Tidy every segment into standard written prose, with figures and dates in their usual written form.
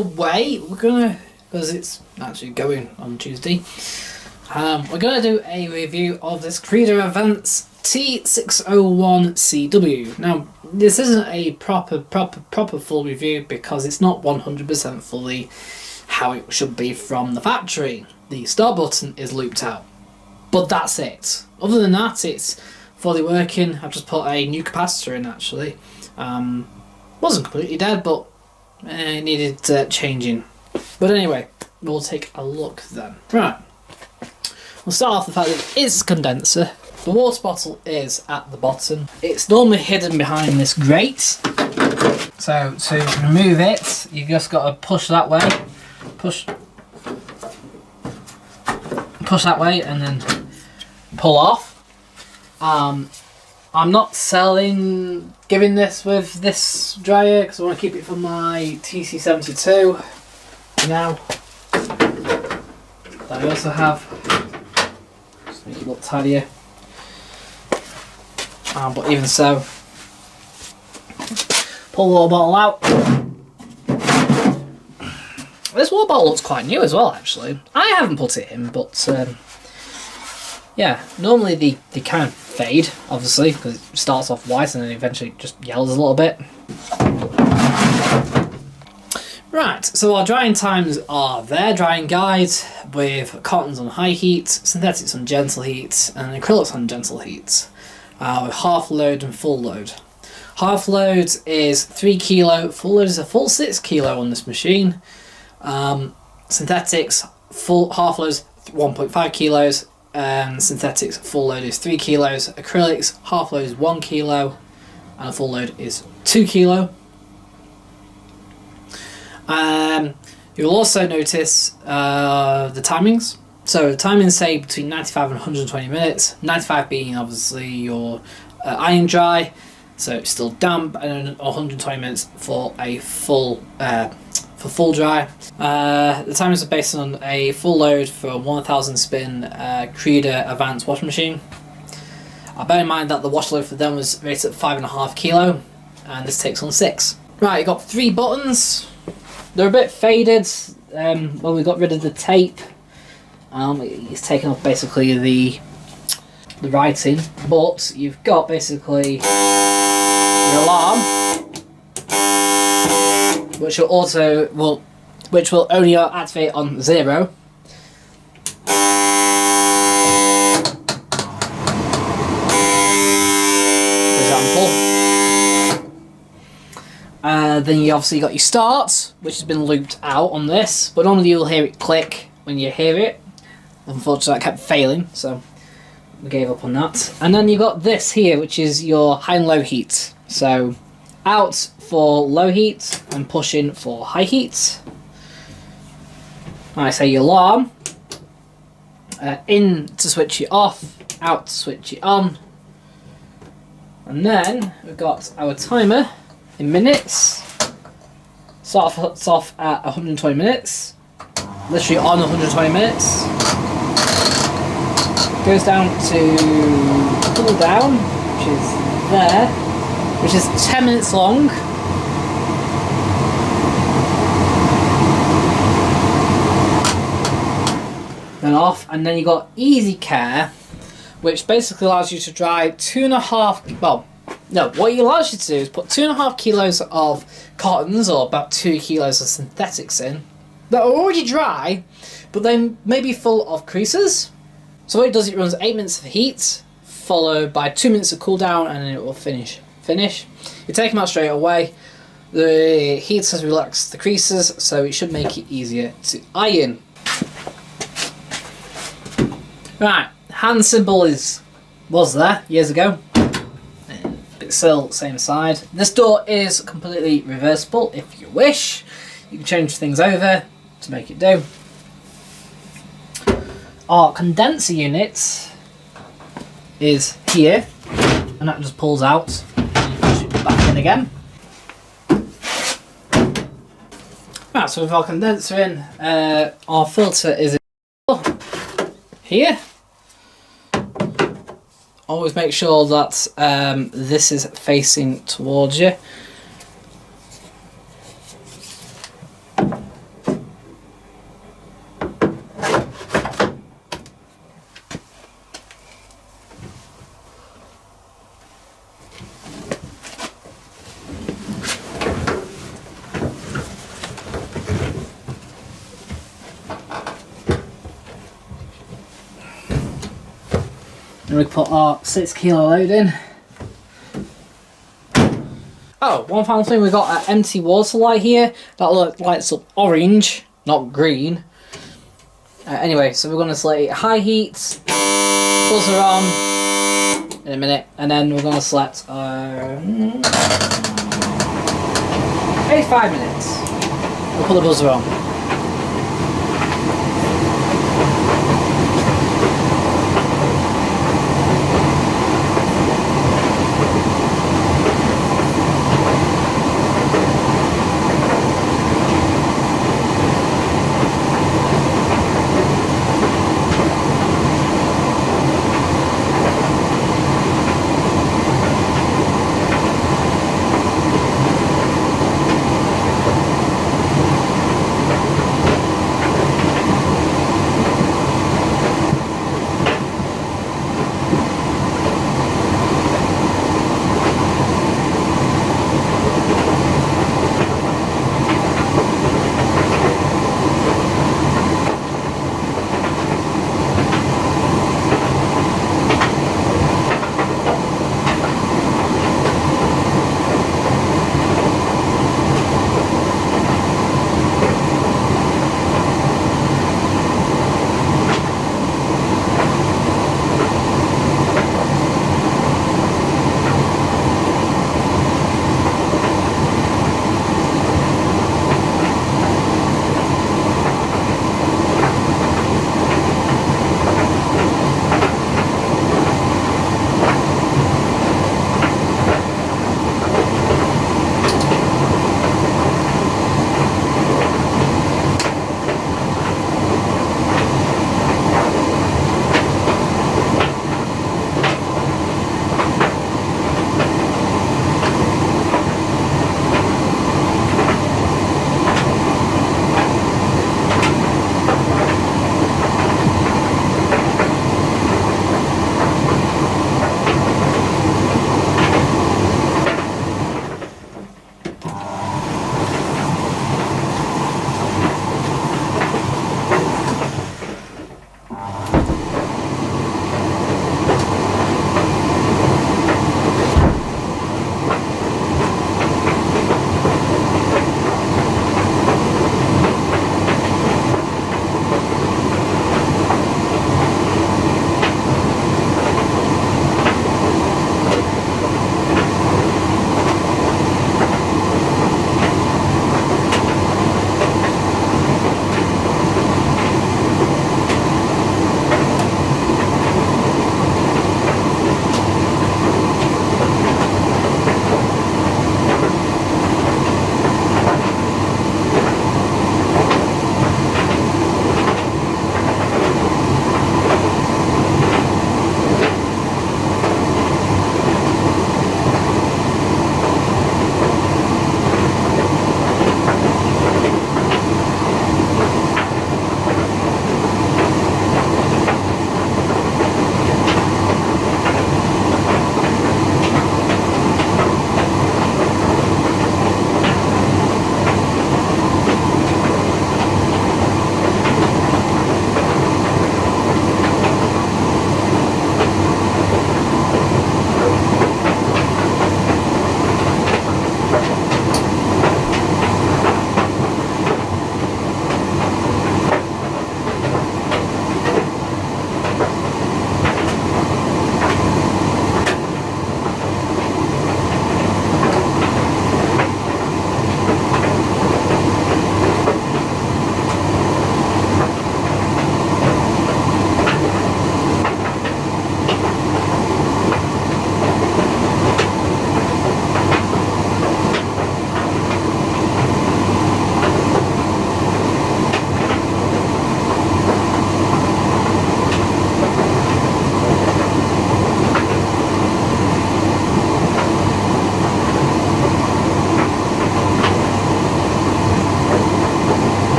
away, we're gonna, because it's actually going on Tuesday, we're gonna do a review of this Creda Advance T601CW. Now, this isn't a proper full review because it's not 100% fully how it should be from the factory. The start button is looped out, but that's it. Other than that, it's fully working. I've just put a new capacitor in actually. Wasn't completely dead, but it needed changing. But anyway, we'll take a look then. Right, we'll start off the fact that it is a condenser. The water bottle is at the bottom. It's normally hidden behind this grate. So to remove it, you've just got to push that way. Push that way and then pull off. I'm not giving this with this dryer because I want to keep it for my TC72 now. I also have, just make it look tidier. But even so, pull the water bottle out. This water bottle looks quite new as well, actually. I haven't put it in, but yeah, normally they kind of fade, obviously, because it starts off white and then eventually just yellows a little bit. Right, so our drying times are there. Drying guide with cottons on high heat, synthetics on gentle heat, and acrylics on gentle heat. With half load and full load. Half load is 3 kilo, full load is a full 6 kilo on this machine. Synthetics, half load is 1.5 kilos, and synthetics full load is 3 kilos. Acrylics, half load is 1 kilo, and a full load is 2 kilo. You'll also notice the timings. So the timings say between 95 and 120 minutes, 95 being obviously your iron dry, so it's still damp, and then 120 minutes for a full dry. The timings are based on a full load for a 1000 spin Creda Advance washing machine. Bear in mind that the wash load for them was rated at 5.5 kilo, and this takes on 6. Right, you got 3 buttons. They're a bit faded when we got rid of the tape. It's taken off basically the writing, but you've got basically your alarm, which will only activate on 0. For example. Then you obviously got your start, which has been looped out on this, but normally you'll hear it click when you hear it. Unfortunately, that kept failing, so we gave up on that. And then you got this here, which is your high and low heat. So out for low heat and push in for high heat. I say your alarm. In to switch it off, out to switch it on. And then we've got our timer in minutes. Starts off at 120 minutes. Literally on 120 minutes. Goes down to cool down, which is there, which is 10 minutes long. Then off, and then you got easy care, which basically allows you to dry 2.5, well, no, what it allows you to do is put 2.5 kilos of cottons, or about 2 kilos of synthetics in, that are already dry, but then maybe full of creases. So what it does, it runs 8 minutes of heat, followed by 2 minutes of cool down, and then it will finish. You take them out straight away. The heat has relaxed the creases, so it should make it easier to iron. Right, hand symbol was there years ago. But still same side. This door is completely reversible if you wish. You can change things over to make it do. Our condenser unit is here, and that just pulls out and you push it back in again. Right, so with our condenser in, our filter is here. Always make sure that this is facing towards you. And we put our 6 kilo load in. Oh, one final thing, we got an empty water light here that lights up orange, not green. Anyway, so we're going to select high heat, buzzer on in a minute, and then we're going to select 85 minutes. We'll put the buzzer on.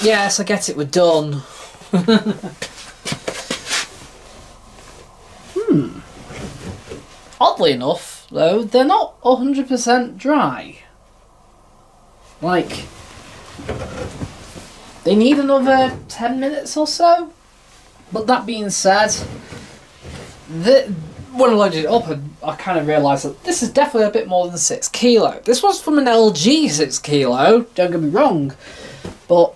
Yes, I get it, we're done. Oddly enough, though, they're not 100% dry. Like, they need another 10 minutes or so. But that being said, when I loaded it up, I kind of realised that this is definitely a bit more than 6 kilo. This was from an LG 6 kilo, don't get me wrong, but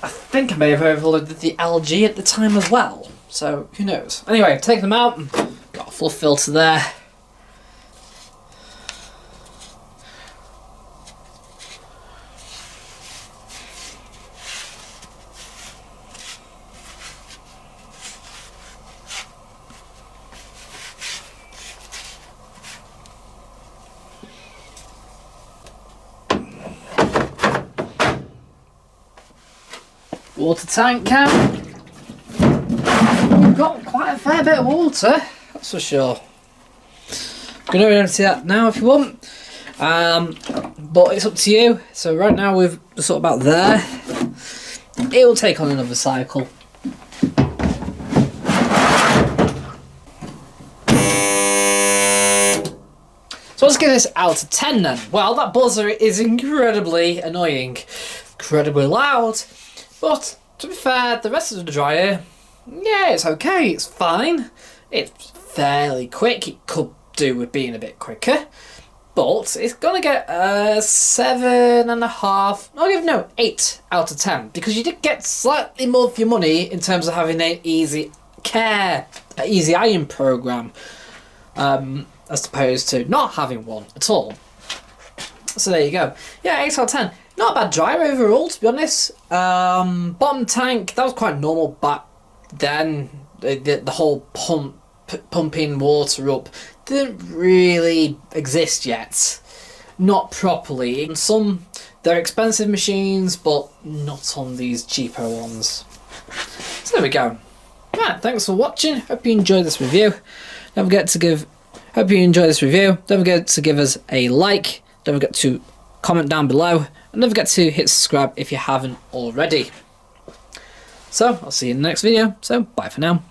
I think I may have overloaded the LG at the time as well, so who knows. Anyway, take them out, got a fluff filter there. Water tank can. We've got quite a fair bit of water, that's for sure. You can empty that now if you want, but it's up to you. So right now we're sort of about there. It will take on another cycle. So let's give this out of 10 then. Well, that buzzer is incredibly annoying, incredibly loud. But, to be fair, the rest of the dryer, yeah, it's okay, it's fine. It's fairly quick, it could do with being a bit quicker. But it's going to get a 7.5, no, 8 out of 10. Because you did get slightly more for your money in terms of having an easy iron program. As opposed to not having one at all. So there you go. Yeah, 8 out of 10. Not a bad dryer overall, to be honest. Bottom tank, that was quite normal back then. The whole pumping water up didn't really exist yet. Not properly. In some, they're expensive machines, but not on these cheaper ones. So there we go. Right, thanks for watching. Hope you enjoyed this review. Don't forget to give... Hope you enjoyed this review. Don't forget to give us a like. Don't forget to comment down below. And don't forget to hit subscribe if you haven't already. So, I'll see you in the next video. So, bye for now.